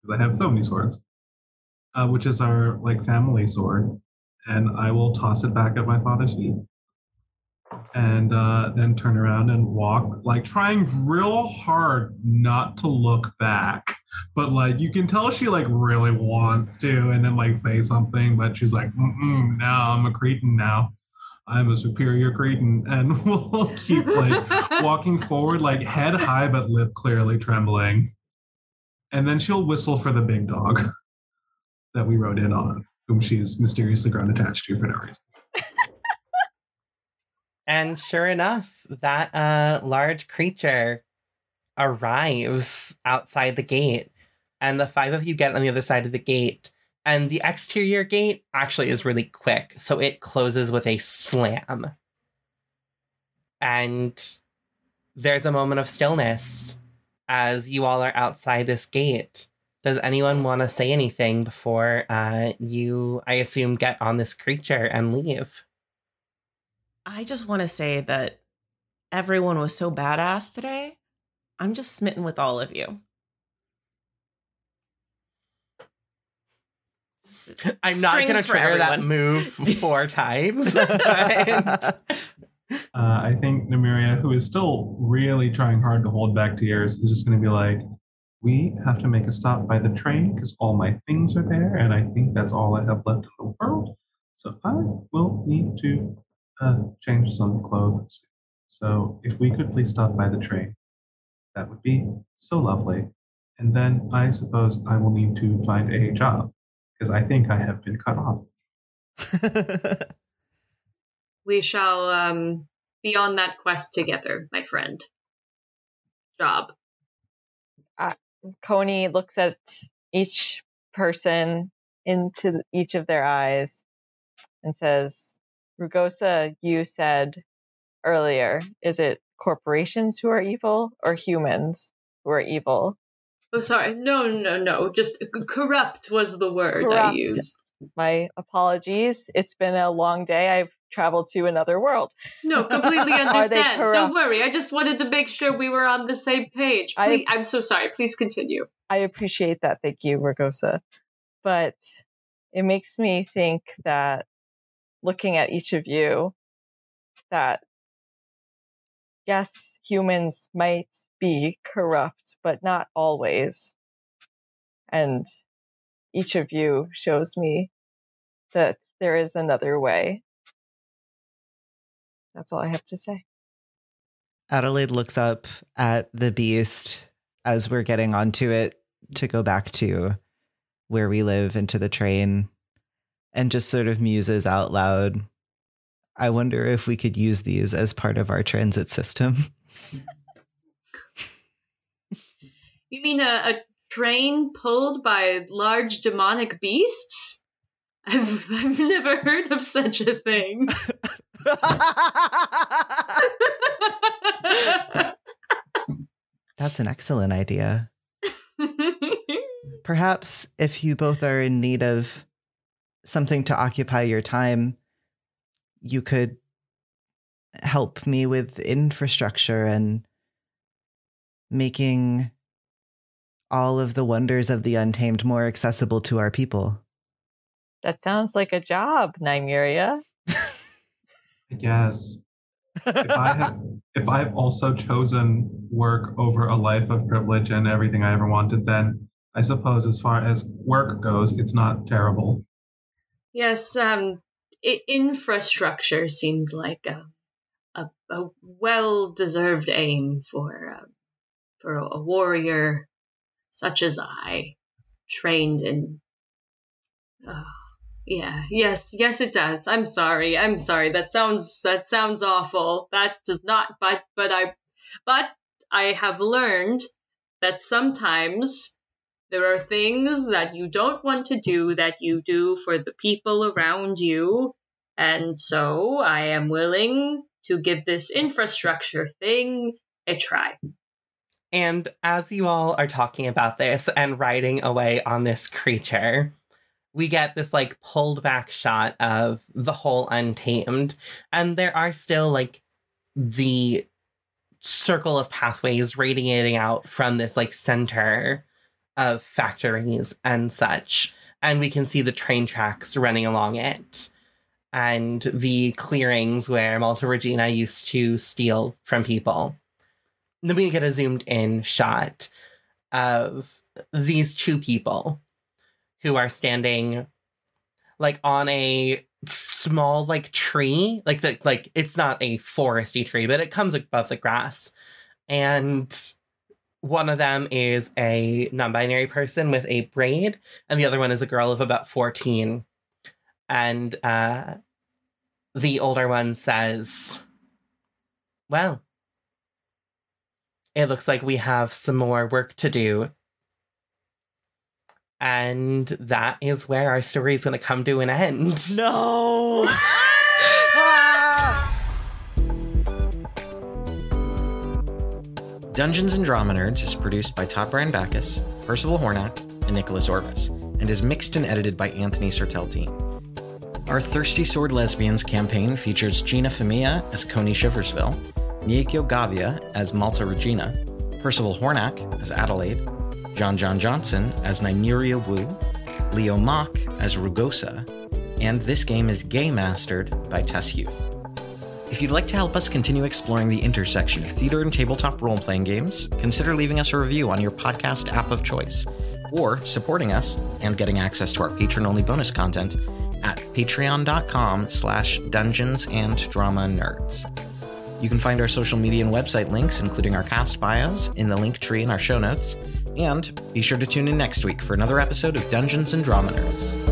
because I have so many swords, which is our like family sword, and I will toss it back at my father's feet. And then turn around and walk, like trying real hard not to look back. But like you can tell she like really wants to, and then like say something, but she's like, no, I'm a Cretan now. I'm a superior Cretan. And we'll keep like walking forward, like head high, but lip clearly trembling. And then she'll whistle for the big dog that we rode in on, whom she's mysteriously grown attached to for no reason. And sure enough, that large creature arrives outside the gate, and the 5 of you get on the other side of the gate, and the exterior gate actually is really quick, so it closes with a slam. And there's a moment of stillness as you all are outside this gate. Does anyone want to say anything before you, I assume, get on this creature and leave? I just want to say that everyone was so badass today. I'm just smitten with all of you. I'm not going to trigger that move 4 times. But... I think Nymeria, who is still really trying hard to hold back tears, is just going to be like, we have to make a stop by the train because all my things are there, and I think that's all I have left in the world. So I will need to change some clothes. So if we could please stop by the train, that would be so lovely. And then I suppose I will need to find a job because I think I have been cut off. We shall be on that quest together, my friend. Job. Coney looks at each person into each of their eyes and says, Rugosa, you said earlier, is it corporations who are evil or humans who are evil? Oh, sorry. No. Just corrupt was the word corrupt. I used. My apologies. It's been a long day. I've traveled to another world. No, completely understand. Don't worry. I just wanted to make sure we were on the same page. Please, I'm so sorry. Please continue. I appreciate that. Thank you, Rugosa. But it makes me think that looking at each of you, that yes, humans might be corrupt, but not always. And each of you shows me that there is another way. That's all I have to say. Adelaide looks up at the beast as we're getting onto it to go back to where we live into the train, and just sort of muses out loud, I wonder if we could use these as part of our transit system. You mean a train pulled by large demonic beasts? I've never heard of such a thing. That's an excellent idea. Perhaps if you both are in need of something to occupy your time, you could help me with infrastructure and making all of the wonders of the Untamed more accessible to our people. That sounds like a job, Nymeria. Yes. If I've also chosen work over a life of privilege and everything I ever wanted, then I suppose as far as work goes, it's not terrible. Yes, infrastructure seems like a well-deserved aim for a warrior such as I, trained in. Yes, it does. I'm sorry. That sounds awful. That does not. But I have learned that sometimes there are things that you don't want to do that you do for the people around you, And so I am willing to give this infrastructure thing a try. And as you all are talking about this and riding away on this creature, we get this like pulled back shot of the whole Untamed. And there are still like the circle of pathways radiating out from this like center of factories and such. And we can see the train tracks running along it and the clearings where Malta Regina used to steal from people. And then we get a zoomed in shot of these two people who are standing like on a small like tree, like it's not a foresty tree, but it comes above the grass. And one of them is a non-binary person with a braid, and the other one is a girl of about 14. And the older one says, well, it looks like we have some more work to do. And that is where our story is going to come to an end. No! Dungeons & Drama Nerds is produced by Todd Backus, Percival Hornak, and Nicholas Orvis, and is mixed and edited by Anthony Sertel. Our Thirsty Sword Lesbians campaign features Gina Femia as Coney Shiversville, Mieko Gavia as Malta Regina, Percival Hornak as Adelaide, John Johnson as Nymeria Wu, Leo Mock as Rugosa, and this game is game mastered by Tess Huth. If you'd like to help us continue exploring the intersection of theater and tabletop role-playing games, consider leaving us a review on your podcast app of choice, or supporting us and getting access to our patron-only bonus content at patreon.com/dungeonsanddramanerds. You can find our social media and website links, including our cast bios, in the link tree in our show notes, and be sure to tune in next week for another episode of Dungeons & Drama Nerds.